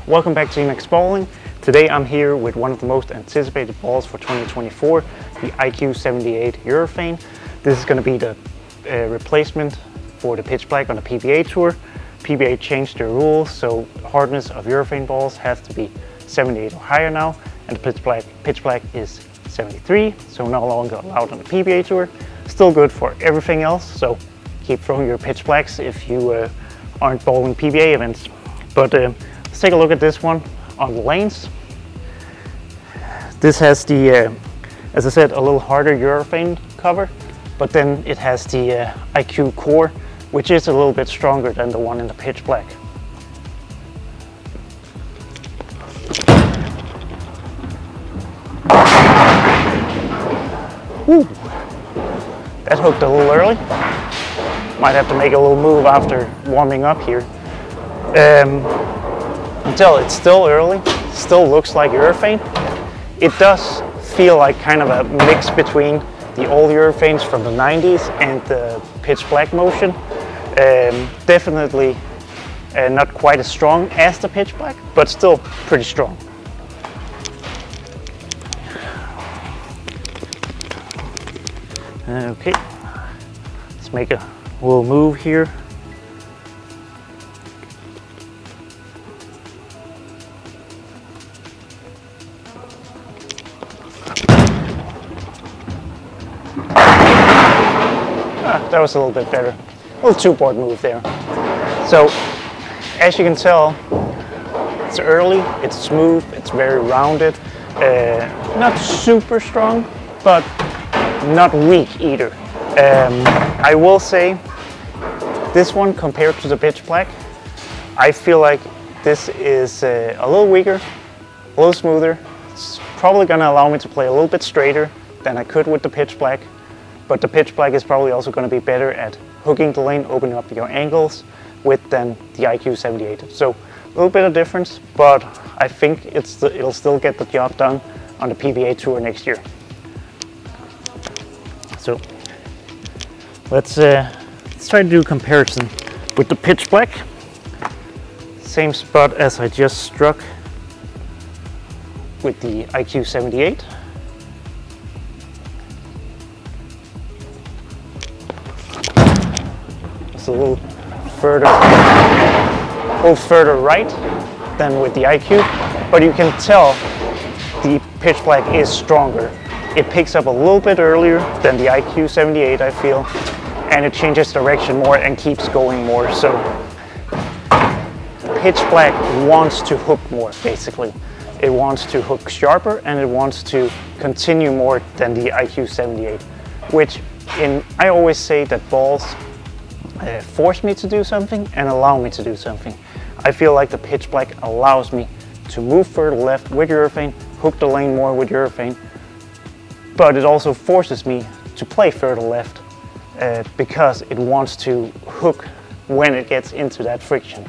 Welcome back to Emax Bowling. Today I'm here with one of the most anticipated balls for 2024, the IQ78 Urethane. This is going to be the replacement for the pitch black on the PBA Tour. PBA changed their rules, so hardness of urethane balls has to be 78 or higher now, and the pitch black is 73, so no longer allowed on the PBA Tour. Still good for everything else, so keep throwing your pitch blacks if you aren't bowling PBA events. But let's take a look at this one on the lanes. This has the, as I said, a little harder urethane cover, but then it has the IQ core, which is a little bit stronger than the one in the pitch black. Woo. That hooked a little early. Might have to make a little move after warming up here. Until it's still early, still looks like urethane. It does feel like kind of a mix between the old urethanes from the 90s and the pitch black motion. Definitely not quite as strong as the pitch black, but still pretty strong. Okay, let's make a little move here. That was a little bit better. A little two-board move there. So, as you can tell, it's early, it's smooth, it's very rounded. Not super strong, but not weak either. I will say, this one compared to the pitch black, I feel like this is a little weaker, a little smoother. It's probably going to allow me to play a little bit straighter than I could with the pitch black. But the pitch black is probably also going to be better at hooking the lane, opening up your angles with than the IQ78. So a little bit of difference, but I think it'll still get the job done on the PBA Tour next year. So let's try to do a comparison with the pitch black. Same spot as I just struck with the IQ78. A little further right than with the IQ, but you can tell the pitch black is stronger. It picks up a little bit earlier than the IQ78, I feel, and it changes direction more and keeps going more. So pitch black wants to hook more, basically. It wants to hook sharper and it wants to continue more than the IQ78, which I always say that balls force me to do something and allow me to do something. I feel like the pitch black allows me to move further left with urethane, hook the lane more with urethane, but it also forces me to play further left because it wants to hook when it gets into that friction.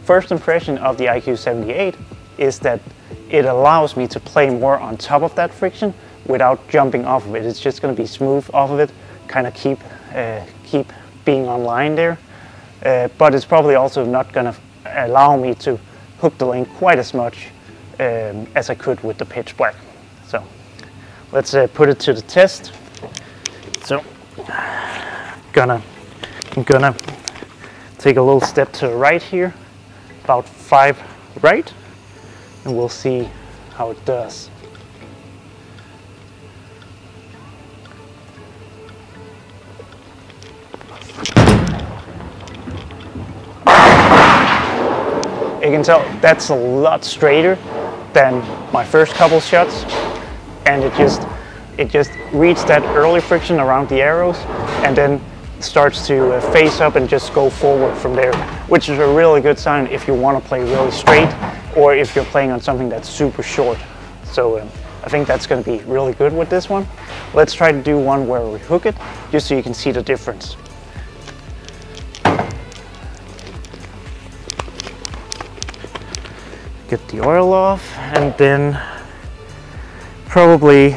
First impression of the IQ78 is that it allows me to play more on top of that friction without jumping off of it. It's just going to be smooth off of it, kind of keep being on line there, but it's probably also not going to allow me to hook the lane quite as much as I could with the pitch black. So let's put it to the test. So I'm gonna take a little step to the right here, about 5 right, and we'll see how it does. You can tell that's a lot straighter than my first couple shots, and it just reads that early friction around the arrows and then starts to face up and just go forward from there, which is a really good sign if you want to play really straight or if you're playing on something that's super short. So I think that's going to be really good with this one. Let's try to do one where we hook it just so you can see the difference. Get the oil off, and then probably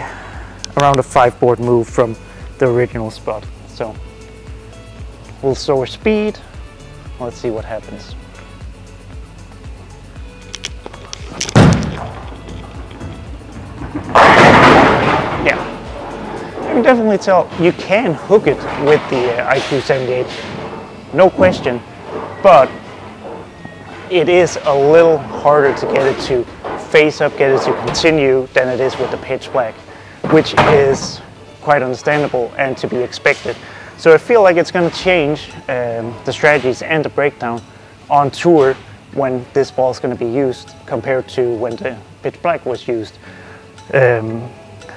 around a 5-board move from the original spot. So we'll slower speed. Let's see what happens. can definitely tell you can hook it with the IQ78, no question, but it is a little harder to get it to face up, get it to continue than it is with the pitch black, which is quite understandable and to be expected. So I feel like it's going to change the strategies and the breakdown on tour when this ball is going to be used compared to when the pitch black was used.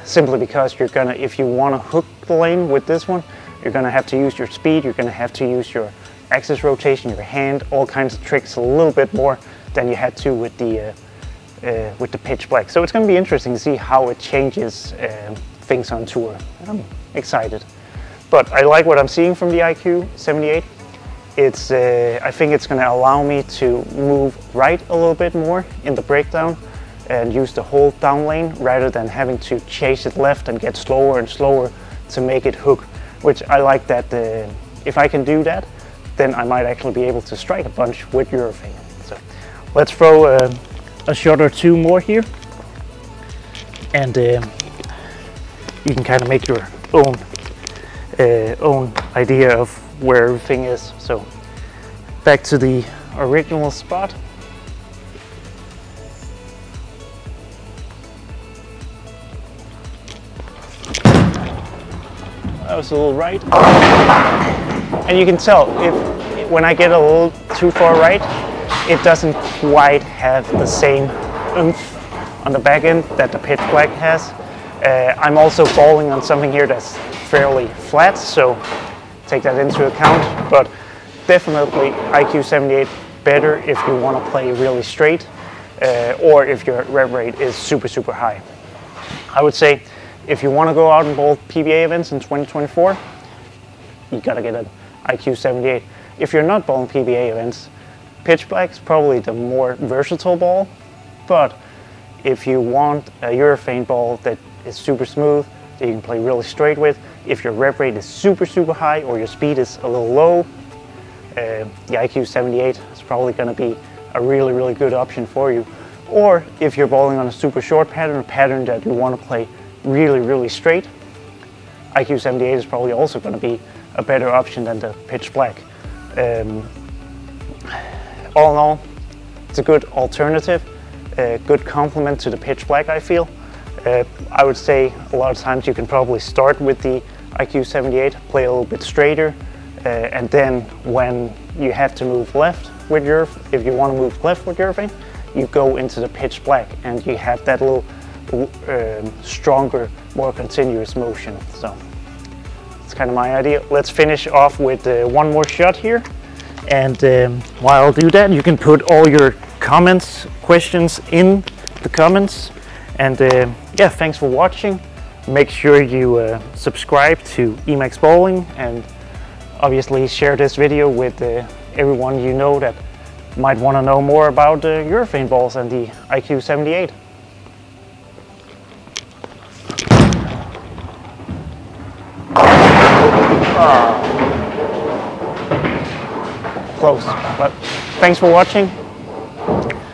Simply because you're gonna, if you want to hook the lane with this one, you're going to have to use your speed, you're going to have to use your axis rotation, your hand, all kinds of tricks a little bit more than you had to with the pitch black. So it's going to be interesting to see how it changes things on tour. I'm excited. But I like what I'm seeing from the IQ78. It's, I think it's going to allow me to move right a little bit more in the breakdown and use the whole down lane rather than having to chase it left and get slower and slower to make it hook, which I like that if I can do that, then I might actually be able to strike a bunch with urethane. So let's throw a shot or two more here, and you can kind of make your own idea of where everything is. So back to the original spot. That was a little right. And you can tell when I get a little too far right, it doesn't quite have the same oomph on the back end that the pitch black has. I'm also balling on something here that's fairly flat, so take that into account. But definitely IQ78 better if you want to play really straight or if your rev rate is super high. I would say if you want to go out and bowl PBA events in 2024, you gotta get an IQ78. If you're not bowling PBA events, pitch black is probably the more versatile ball, but if you want a urethane ball that is super smooth, that you can play really straight with, if your rev rate is super high or your speed is a little low, the IQ78 is probably going to be a really good option for you. Or if you're bowling on a super short pattern, a pattern that you want to play really straight, IQ78 is probably also going to be a better option than the pitch black. All in all, it's a good alternative, a good complement to the pitch black, I feel. I would say a lot of times you can probably start with the IQ78, play a little bit straighter, and then when you have to move left with if you want to move left with urethane, you go into the pitch black and you have that little stronger, more continuous motion. So that's kind of my idea. Let's finish off with one more shot here. And while I'll do that, you can put all your comments, questions in the comments. And yeah, thanks for watching. Make sure you subscribe to Emax Bowling, and obviously share this video with everyone you know that might want to know more about urethane balls and the IQ78. Close, but thanks for watching.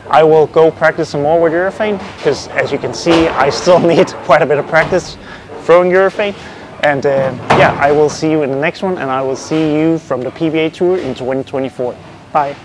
I will go practice some more with urethane, because as you can see, I still need quite a bit of practice throwing urethane. And yeah, I will see you in the next one, and I will see you from the PBA Tour in 2024. Bye.